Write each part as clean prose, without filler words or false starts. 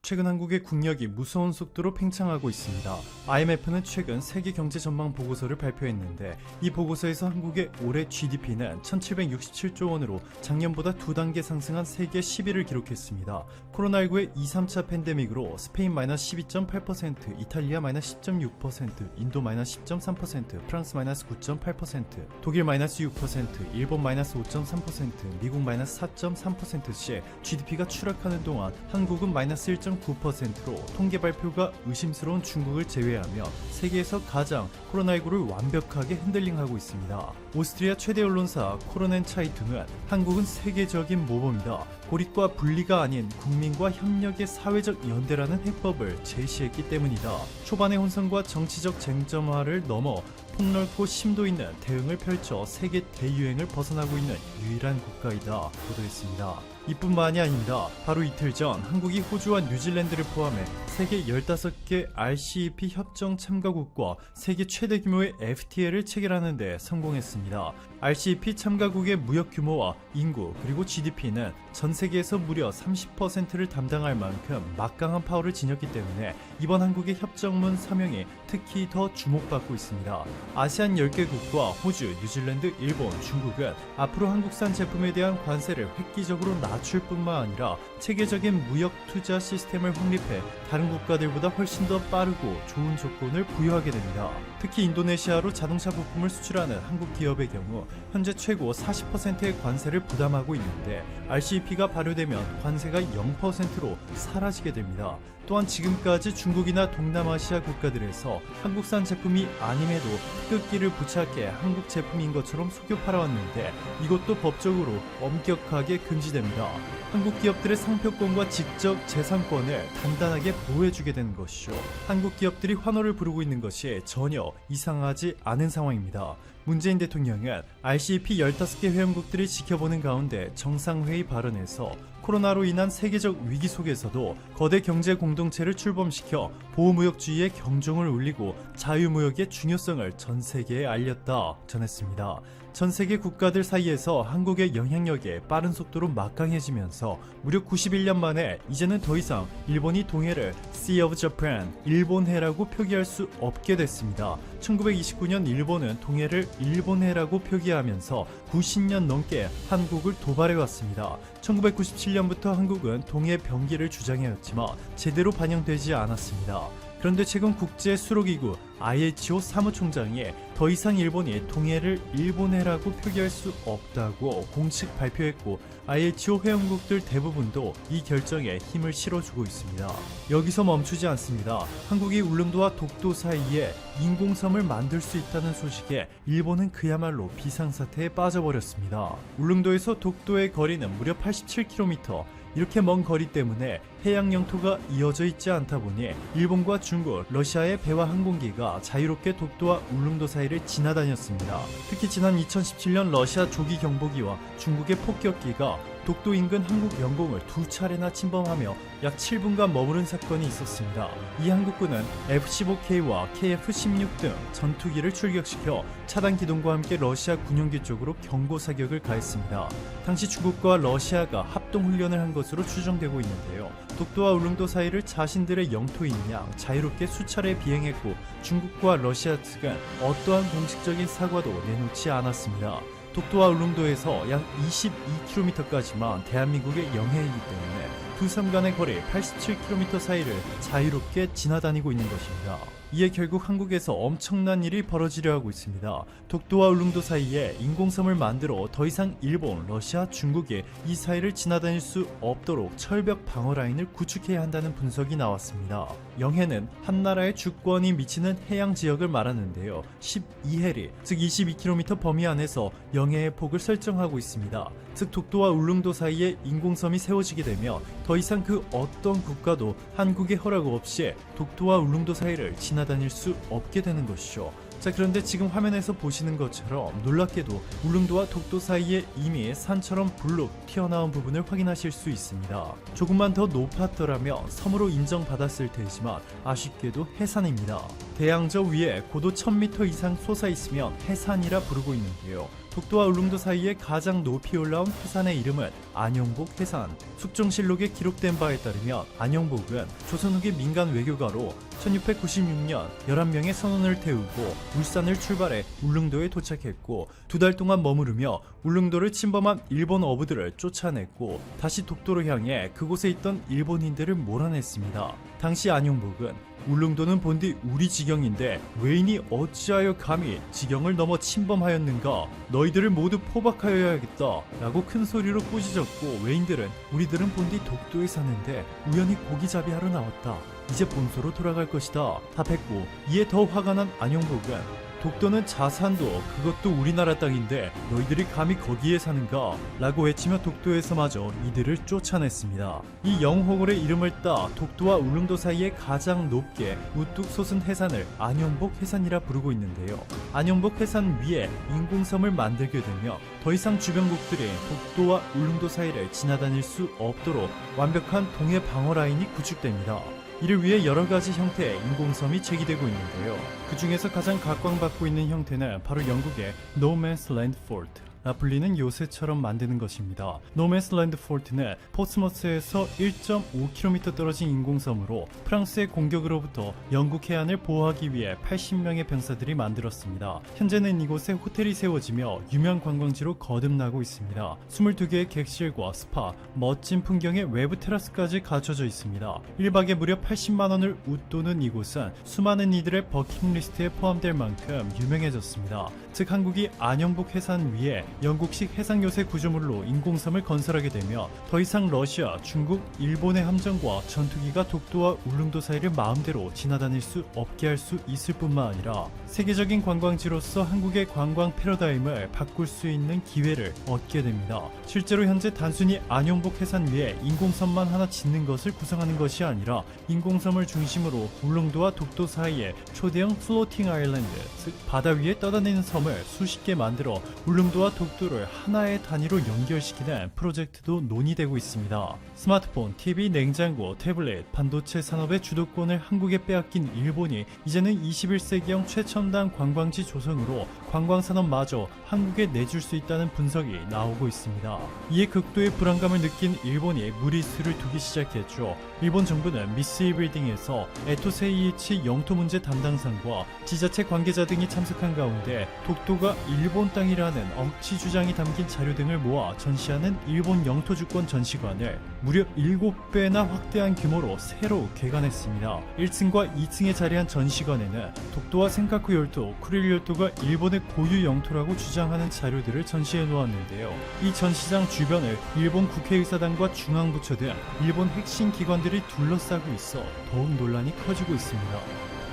최근 한국의 국력이 무서운 속도로 팽창하고 있습니다. IMF는 최근 세계 경제 전망 보고서를 발표했는데 이 보고서에서 한국의 올해 GDP는 1767조 원으로 작년보다 2단계 상승한 세계 10위를 기록했습니다. 코로나19의 2, 3차 팬데믹으로 스페인 마이너스 12.8%, 이탈리아 마이너스 10.6%, 인도 마이너스 10.3%, 프랑스 마이너스 9.8%, 독일 마이너스 6%, 일본 마이너스 5.3%, 미국 마이너스 4.3%씩 GDP가 추락하는 동안 한국은 마이너스 1.9%로 통계 발표가 의심스러운 중국을 제외하며 세계에서 가장 코로나19를 완벽하게 핸들링하고 있습니다. 오스트리아 최대 언론사 코로넨차이퉁은 한국은 세계적인 모범이다. 고립과 분리가 아닌 국민과 협력의 사회적 연대라는 해법을 제시했기 때문이다. 초반의 혼선과 정치적 쟁점화를 넘어 폭넓고 심도 있는 대응을 펼쳐 세계 대유행을 벗어나고 있는 유일한 국가이다 보도했습니다. 이뿐만이 아닙니다. 바로 이틀 전 한국이 호주와 뉴질랜드를 포함해 세계 15개 RCEP 협정 참가국과 세계 최대 규모의 FTA를 체결하는 데 성공했습니다. RCEP 참가국의 무역 규모와 인구 그리고 GDP는 전 세계에서 무려 30%를 담당할 만큼 막강한 파워를 지녔기 때문에 이번 한국의 협정문 서명이 특히 더 주목받고 있습니다. 아세안 10개국과 호주, 뉴질랜드, 일본, 중국은 앞으로 한국산 제품에 대한 관세를 획기적으로 낮출 뿐만 아니라 체계적인 무역 투자 시스템을 확립해 다른 국가들보다 훨씬 더 빠르고 좋은 조건을 부여하게 됩니다. 특히 인도네시아로 자동차 부품을 수출하는 한국 기업의 경우 현재 최고 40%의 관세를 부담하고 있는데 RCEP가 발효되면 관세가 0%로 사라지게 됩니다. 또한 지금까지 중국이나 동남아시아 국가들에서 한국산 제품이 아님에도 태극기를 부착해 한국 제품인 것처럼 속여 팔아왔는데 이것도 법적으로 엄격하게 금지됩니다. 한국 기업들의 상표권과 지적 재산권을 단단하게 보호해주게 되는 것이죠. 한국 기업들이 환호를 부르고 있는 것이 전혀 이상하지 않은 상황입니다. 문재인 대통령은 RCEP 15개 회원국들이 지켜보는 가운데 정상회의 발언에서 코로나로 인한 세계적 위기 속에서도 거대 경제 공동체를 출범시켜 보호무역주의의 경종을 울리고 자유무역의 중요성을 전 세계에 알렸다 전했습니다. 전 세계 국가들 사이에서 한국의 영향력이 빠른 속도로 막강해지면서 무려 91년 만에 이제는 더 이상 일본이 동해를 Sea of Japan, 일본해라고 표기할 수 없게 됐습니다. 1929년 일본은 동해를 일본해라고 표기하면서 90년 넘게 한국을 도발해왔습니다. 1997년부터 한국은 동해 병기를 주장해왔지만 제대로 반영되지 않았습니다. 그런데 최근 국제수로기구 IHO 사무총장이 더 이상 일본이 동해를 일본해라고 표기할 수 없다고 공식 발표했고 IHO 회원국들 대부분도 이 결정에 힘을 실어주고 있습니다. 여기서 멈추지 않습니다. 한국이 울릉도와 독도 사이에 인공섬을 만들 수 있다는 소식에 일본은 그야말로 비상사태에 빠져버렸습니다. 울릉도에서 독도의 거리는 무려 87km, 이렇게 먼 거리 때문에 해양 영토가 이어져 있지 않다 보니 일본과 중국, 러시아의 배와 항공기가 자유롭게 독도와 울릉도 사이를 지나다녔습니다. 특히 지난 2017년 러시아 조기 경보기와 중국의 폭격기가 독도 인근 한국 영공을 2차례나 침범하며 약 7분간 머무른 사건이 있었습니다. 이 한국군은 F-15K와 KF-16 등 전투기를 출격시켜 차단 기동과 함께 러시아 군용기 쪽으로 경고 사격을 가했습니다. 당시 중국과 러시아가 합동훈련을 한 것으로 추정되고 있는데요. 독도와 울릉도 사이를 자신들의 영토인 양 자유롭게 수차례 비행했고 중국과 러시아 측은 어떠한 공식적인 사과도 내놓지 않았습니다. 독도와 울릉도에서 약 22km까지만 대한민국의 영해이기 때문에 두 섬 간의 거리 87km 사이를 자유롭게 지나다니고 있는 것입니다. 이에 결국 한국에서 엄청난 일이 벌어지려 하고 있습니다. 독도와 울릉도 사이에 인공섬을 만들어 더 이상 일본, 러시아, 중국이 이 사이를 지나다닐 수 없도록 철벽 방어 라인을 구축해야 한다는 분석이 나왔습니다. 영해는 한 나라의 주권이 미치는 해양 지역을 말하는데요. 12해리, 즉 22km 범위 안에서 영해의 폭을 설정하고 있습니다. 즉 독도와 울릉도 사이에 인공섬이 세워지게 되면 더 이상 그 어떤 국가도 한국의 허락 없이 독도와 울릉도 사이를 지나다닐 수 없게 되는 것이죠. 자, 그런데 지금 화면에서 보시는 것처럼 놀랍게도 울릉도와 독도 사이에 이미 산처럼 불룩 튀어나온 부분을 확인하실 수 있습니다. 조금만 더 높았더라면 섬으로 인정받았을 테지만 아쉽게도 해산입니다. 대양저 위에 고도 1000m 이상 솟아있으면 해산이라 부르고 있는데요. 독도와 울릉도 사이에 가장 높이 올라온 해산의 이름은 안용복 해산. 숙종실록에 기록된 바에 따르면 안용복은 조선 후기 민간 외교가로 1696년 11명의 선원을 태우고 울산을 출발해 울릉도에 도착했고 2달 동안 머무르며 울릉도를 침범한 일본 어부들을 쫓아냈고 다시 독도로 향해 그곳에 있던 일본인들을 몰아냈습니다. 당시 안용복은 울릉도는 본디 우리 지경인데 외인이 어찌하여 감히 지경을 넘어 침범하였는가? 너희들을 모두 포박하여야겠다 라고 큰 소리로 꾸짖었고 외인들은 우리들은 본디 독도에 사는데 우연히 고기잡이하러 나왔다. 이제 본소로 돌아갈 것이다 답했고 이에 더 화가 난 안용복은 독도는 자산도 그것도 우리나라 땅인데 너희들이 감히 거기에 사는가? 라고 외치며 독도에서마저 이들을 쫓아냈습니다. 이 영호골의 이름을 따 독도와 울릉도 사이에 가장 높게 우뚝 솟은 해산을 안용복 해산이라 부르고 있는데요. 안용복 해산 위에 인공섬을 만들게 되며 더 이상 주변국들이 독도와 울릉도 사이를 지나다닐 수 없도록 완벽한 동해 방어 라인이 구축됩니다. 이를 위해 여러가지 형태의 인공섬이 제기되고 있는데요. 그 중에서 가장 각광받고 있는 형태는 바로 영국의 No Man's Land Fort 라 불리는 요새처럼 만드는 것입니다. 노맨스 랜드 포트는 포츠머스에서 1.5km 떨어진 인공섬으로 프랑스의 공격으로부터 영국 해안을 보호하기 위해 80명의 병사들이 만들었습니다. 현재는 이곳에 호텔이 세워지며 유명 관광지로 거듭나고 있습니다. 22개의 객실과 스파, 멋진 풍경의 외부 테라스까지 갖춰져 있습니다. 1박에 무려 80만원을 웃도는 이곳은 수많은 이들의 버킷리스트에 포함될 만큼 유명해졌습니다. 즉 한국이 안용복 해산 위에 영국식 해상요새 구조물로 인공섬을 건설하게 되며 더 이상 러시아, 중국, 일본의 함정과 전투기가 독도와 울릉도 사이를 마음대로 지나다닐 수 없게 할 수 있을 뿐만 아니라 세계적인 관광지로서 한국의 관광 패러다임을 바꿀 수 있는 기회를 얻게 됩니다. 실제로 현재 단순히 안용복 해산 위에 인공섬만 하나 짓는 것을 구상하는 것이 아니라 인공섬을 중심으로 울릉도와 독도 사이에 초대형 플로팅 아일랜드, 즉 바다 위에 떠다니는 섬을 수십 개 만들어 울릉도와 독도를 하나의 단위로 연결시키는 프로젝트도 논의되고 있습니다. 스마트폰, TV, 냉장고, 태블릿, 반도체 산업의 주도권을 한국에 빼앗긴 일본이 이제는 21세기형 최첨단 관광지 조성으로 관광산업마저 한국에 내줄 수 있다는 분석이 나오고 있습니다. 이에 극도의 불안감을 느낀 일본이 무리수를 두기 시작했죠. 일본 정부는 미쓰이 빌딩에서 에토 세이이치 영토 문제 담당상과 지자체 관계자 등이 참석한 가운데 독도가 일본 땅이라는 억지 주장이 담긴 자료 등을 모아 전시하는 일본 영토 주권 전시관을 무려 7배나 확대한 규모로 새로 개관했습니다. 1층과 2층에 자리한 전시관에는 독도와 센카쿠 열도, 쿠릴 열도가 일본의 고유 영토라고 주장하는 자료들을 전시해 놓았는데요. 이 전시장 주변을 일본 국회의사당과 중앙부처 등 일본 핵심 기관들이 둘러싸고 있어 더욱 논란이 커지고 있습니다.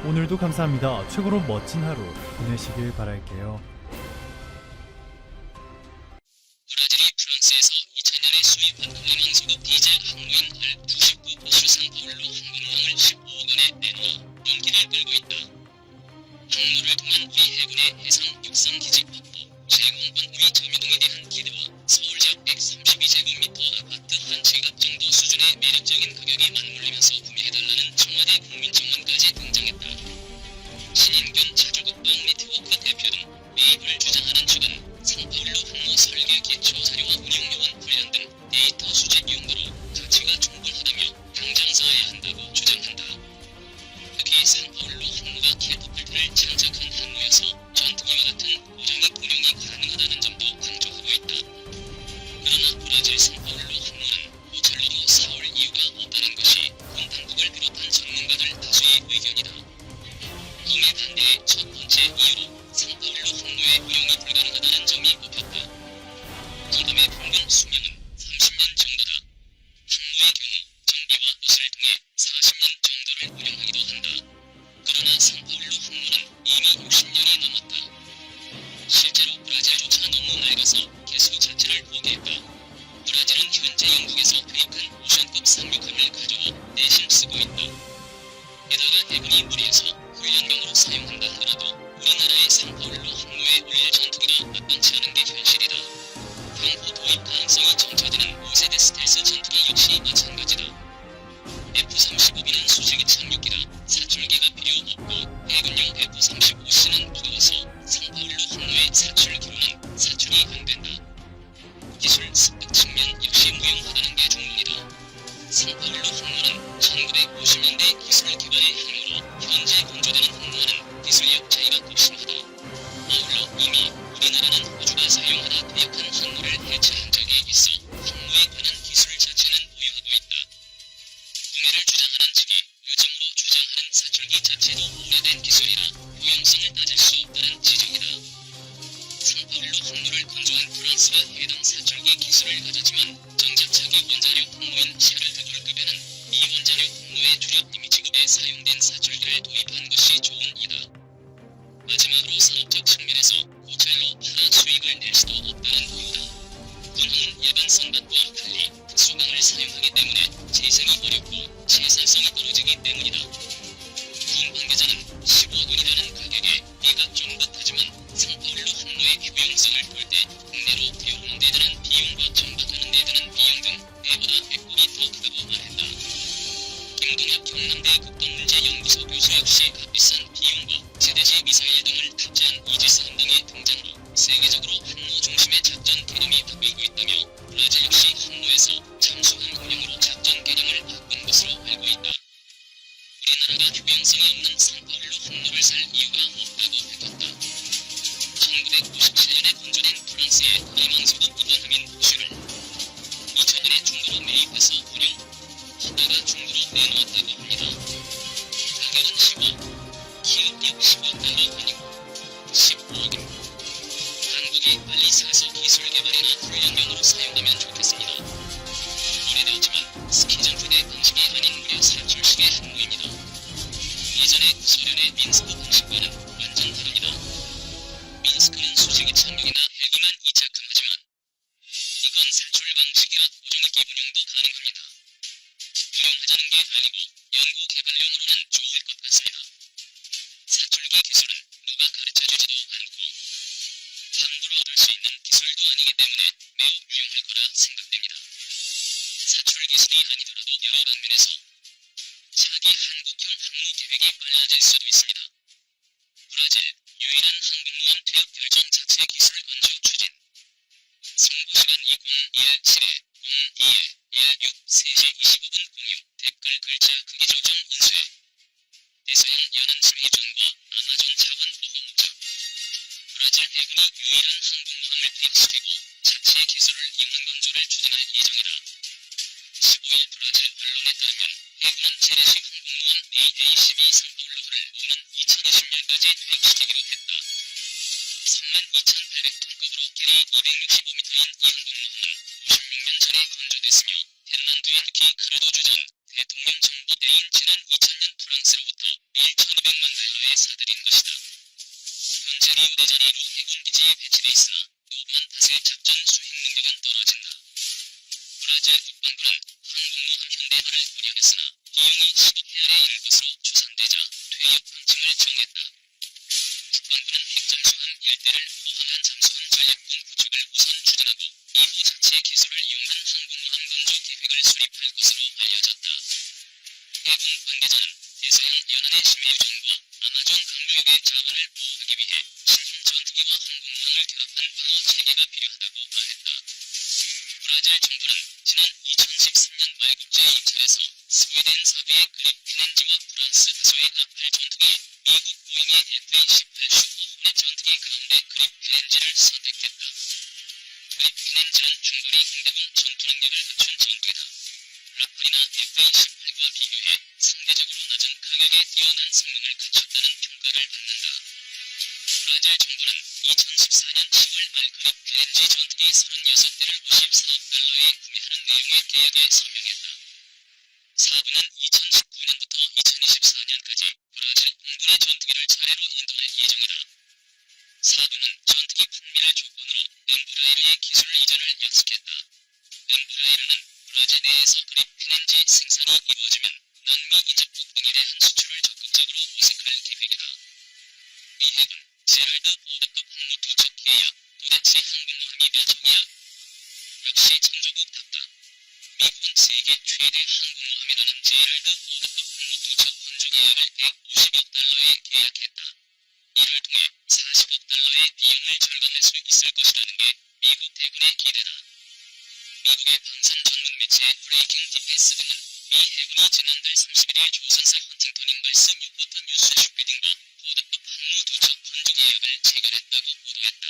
오늘도 감사합니다. 최고로 멋진 하루 보내시길 바랄게요. 브라질이 프랑스에서 2000년에 수입한 관광소국 디젤 항로인 R99 버슈 상파울로 항공량을 15억 원에 내놓아 눈길을 끌고 있다. 항로를 통한 우리 해군의 해상 육상 기지 확보, 제공권 우위 점유등에 대한 기대와 서울 지역 132제곱미터 아파트 한 채값 정도 수준의 매력적인 가격이 맞물리면서 구매해달라는 청와대 국민청원까지 등장했다. 신인균 차주국방 네트워크 대표 등 매입을 주장하는 주간 상파울로 항로 설계 기초 자료와 운용 요원 훈련 등 데이터 수집 용도로 가치가 충분하다며 당장 사야 한다고 주장한다. 특히 상파울로 항로가 캐터필트를 장착한 항로여서 전투기와 같은 고정익 운용이 가능하다는 점도 강조하고 있다. 그러나 브라질 상파울로 항로는 호철로도 사올 이유가 없다는 것이 군 당국을 비롯한 전문가들 다수의 의견이다. 구매 반대의 첫 번째 이유로 상파울로 항로의 운용이 불가능하다는 점이 꼽혔다. 부담의 평균 수명은 30년 정도다. 항로의 경우 정비와 돛을 통해 40년 정도를 운영하기도 한다. 그러나 상파울로 항로는 이미 60년이 넘었다. 실제로 브라질조차 너무 낡아서 개수 자체를 포기했다. 브라질은 현재 영국에서 퇴역한 오션급 상륙함을 가져와 대신 쓰고 있다. 게다가 해군이 무리해서 훈련용으로 사용한다 하더라도 우리나라의 상파울로 항로에 올릴 전투기가 만만치 않은 게 현실이다. 향후 도입 가능성이 점쳐드는 5세대 스텔스 전투기 역시 마찬가지다. F-35B는 수직이 착륙기라 사출기가 필요 없고 해군용 F-35C는 무거워서 상파울로 항로의 사출 기로는 사출이 생각이 안 된다. 기술 습득 측면 역시 무용하다는 게 중론이다. 상파울루 항로는 1950년대 기술 개발의 향으로 현재 건조되는 항로와는 기술력 차이가 극심하다. 아울러 이미 우리나라는 호주가 사용하다 퇴역한 항로를 해체한 적이 있어 항로에 관한 기술 자체는 보유하고 있다. 구매를 주장하는 측이 요즘으로 주장하는 사출기 자체도 오래된 기술이라 효용성을 따질 수 없다는 지적이다. 상파울루 항로를 건조한 프랑스가 해당 사출기 기술을 가졌지만 정작 자기 원자력 항로인 샤를드 골급에는 이 원자력 항로의 주력 이미지급에 사용된 사출기를 도입한 것이 조언이다. 마지막으로 산업적 측면에서 고철로 팔아 수익을 낼 수도 없다는 이유다. 군함은 일반 선박과 달리 특수강을 사용하기 때문에 재생이 어렵고 채산성이 떨어지기 때문이다. 군 관계자는 15돈이라는 가격에 비가 좀 듯하지만 상파울루 항로의 효용성을 볼 때 국내로 태우는 데 드는 비용과 정박하는 데 드는 비용 등 때보다 배꼽이 더 크다고 말했다. 김동엽 경남대 국방문제연구소 교수 역시 값비싼 비용과 지대지 미사일 등을 탑재한 이지스 함정의 등장으로 세계적으로 항로 중심의 작전 개념이 바뀌고 있다며 브라질 역시 항로에서 잠수함 운영으로 작전 개념을 바꾼 것으로 알고 있다. 우리나라가 효용성이 없는 상파울루 항로를 살 이유가 없다고 밝혔다. 1957년에 건조된 프랑스의 리먼소드 우번함인 호슈를 2000년에 중도로 매입해서 운영하다가 중도로 내놓았다고 합니다. 가격은 10억, 기업력 15달러 아니고 15억입니다. 한국이 빨리 사서 기술 개발이나 훈련용으로 사용하면 좋겠습니다. 오래되었지만 스키점프대 방식이 아닌 무려 사출식의 항로입니다. 예전에 소련의 민스크 방식과는 완전 다릅니다. 민스크는 수직 이착륙이나 헬기만 이착함하지만 이건 사출 방식이라 고정 기운용도 가능합니다. 운용하자는 게 아니고 연구 개발용으로는 좋을 것 같습니다. 사출기 기술은 누가 가르쳐주지도 않고 함부로 얻을 수 있는 기술도 아니기 때문에 매우 유용할 거라 생각됩니다. 사출 기술이 아니더라도 여러 방면에서 차기 한국형 항로 계획이 빨라질 수도 있습니다. 브라질 유일한 항공모함 퇴역 결정 자체 기술 완주 추진. 송부시간 2017-02-16 3시 25분 공유 댓글 글자 크기 조정 인쇄 대서양 연안심 해전과 아마존 자원 보호 목적. 브라질 해군이 유일한 항공모함을 퇴역시키고 자체 기술을 이용한 건조를 추진할 예정이다. 15일 브라질 언론에 따르면 해군은 재래식 항공모함 AA-12 상파울루를 오는 2020년까지 퇴역시키기로 했다. 32,800톤급으로 길이 265m인 이 항공모함은 56년 전에 건조됐으며 핀란드의 특히 크루도 주전 대통령 정부 때인 지난 2000년 프랑스로부터 1,200만 달러에 사들인 것이다. 현재 리우데자네이루 해군기지에 배치돼 있으나 노부한 탓에 작전 수행 능력은 떨어진다. 브라질 국방부는 항공모함 현대화를 고려했으나 비용이 10억 헤아래 이를 것으로 추산되자 퇴역 방침을 정했다. 국방부는 핵잠수함 1대를 포함한 잠수함 전략군 구축을 우선 추진하고 이후 자체 기술을 이용한 항공모함 건조 계획을 수립할 것으로 알려졌다. 해군 관계자는 대서양 연안의 심해유전과 아마존 강류역의 자원을 보호하기 위해 신형 전투기와 항공모함을 결합한 방어 체계가 필요하다고 말했다. 브라질 정부는 지난 2013년 말 국제 입찰에서 스웨덴 사비의 그리핀엔지와 프랑스 다소의 라팔 전투기, 미국 보잉의 FA-18 슈퍼 호넷 전투기 가운데 그리핀엔지를 선택했다. 그리핀엔지는 중거리 공대공 전투 능력을 갖춘 전투기다. 라팔이나 FA-18과 비교해 상대적으로 낮은 가격에 뛰어난 성능을 갖췄다는 평가를 받는다. 브라질 정부는 2014년 10월 말 그리핀엔지 전투기 36대를 54억 달러에 구매하는 내용의 계약에 서명했다. 사부는 2019년부터 2024년까지 브라질 공군의 전투기를 차례로 인도할 예정이다. 사부는 전투기 판매를 조건으로 엠브라이르의 기술 이전을 약속했다. 엠브라이르는 브라질 내에서 그리핀엔지 생산이 이루어지면 남미 인접 북등에 대한 수출을 적극적으로 모색할 계획이다. 미 해군 제럴드 오드급 항로 투척 계약 도대체 항공모함이 몇 척이야? 역시 천조국답다. 미국은 세계 최대 항공모함이라는 제럴드 오드급 항로 투척 건조 계약을 150억 달러에 계약했다. 이를 통해 40억 달러의 비용을 절감할 수 있을 것이라는 게 해군의 기대다. 미국의 방산 전문 매체 브레이킹 디펜스 등은 미 해군이 지난달 31일 조선사 헌팅턴 잉글스 뉴포터 뉴스 슈피딩과 포드급 항모 두 척 건조 계약을 체결했다고 보도했다.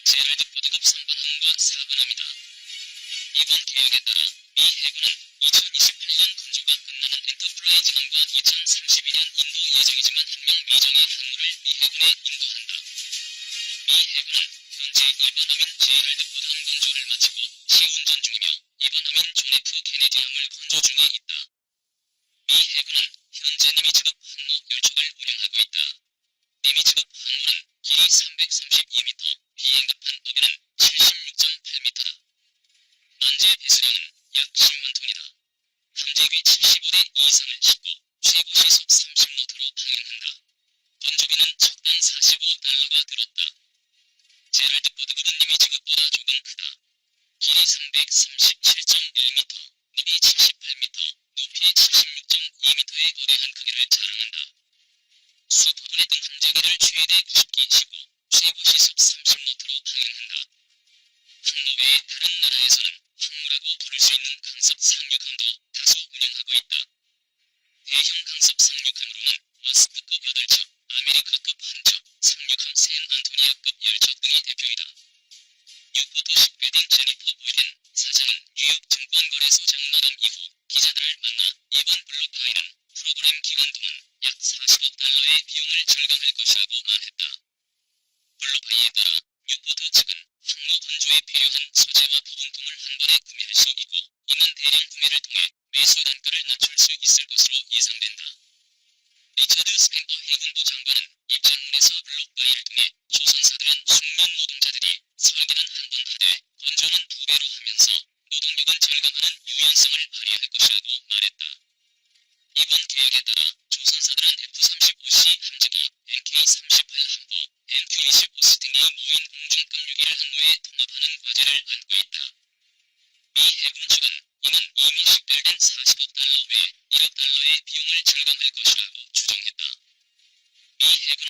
제럴드 포드급 3번함과 4번함이다. 이번 계약에 따라 미 해군은 2028년 건조가 끝나는 엔터프라이즈함과 2032년 인도 예정이지만 한 명 미정의 항모를 미 해군에 인도한다. 미 해군은 현재 1번함인 제럴드 포드함 건조를 마치고 시운전 중이며 2번함인 존 F 케네디함을 건조 중에 있다. 미 해군은 현재 니미츠급 항모 10척을 운영하고 있다. 니미츠급 항모는 길이 332m, 비행급한 어기는 76.8m다. 만재 배수량은 약 10만 톤이다. 함재기 75대 이상을 싣고 최고 시속 30노트로 방향한다. 건조비는 척당 45달러가 들었다. 제럴드 포드급은 니미츠급보다 조금 크다. 길이 337.1m, 높이 78m, 높이 76.2m의 거대한 크기를 자랑한다. 슈퍼블랙 함재기를 최대 90기 싣고 최고 시속 30노트로 방향한다. 항모 외에 다른 나라에서는 항모라고 부를 수 있는 강습 상륙함도 다수 운영하고 있다. 대형 강습 상륙함으로는 와스프급 8척, 아메리카급 1척, 상륙함 샌안토니아급 10척 등이 대표이다. 뉴포터 식빌딩 제니퍼 보이덴 사장은 뉴욕 증권거래소 장마감 이후 기자들을 만나 이번 블루파이는 프로그램 기간 동안 약 40억 달러의 비용을 절감할 것이라고 말했다. 블루파이에 따라 뉴포터 측은 항모 건조에 필요한 소재와 부품을 한 번에 구매할 수 있고 이는 대량 구매를 통해 매수 단가를 낮출 수 있을 것으로 예상된다. 리처드 스펜거 해군부 장관은 입장문에서 블록바이를 통해 조선사들은 숙련 노동자들이 설계는 한 번 하되 건조는 2배로 하면서 노동력은 절감하는 유연성을 발휘할 것이라고 말했다. 이번 계약에 따라 조선사들은 F-35C 함재기, MK-38 함보, MQ-25 등이 모인 공중급 6일 항모에 통합하는 과제를 안고 있다. 미 해군 측은 이는 이미 식별된 40억 달러 외 1억 달러의 비용을 절감할 것이라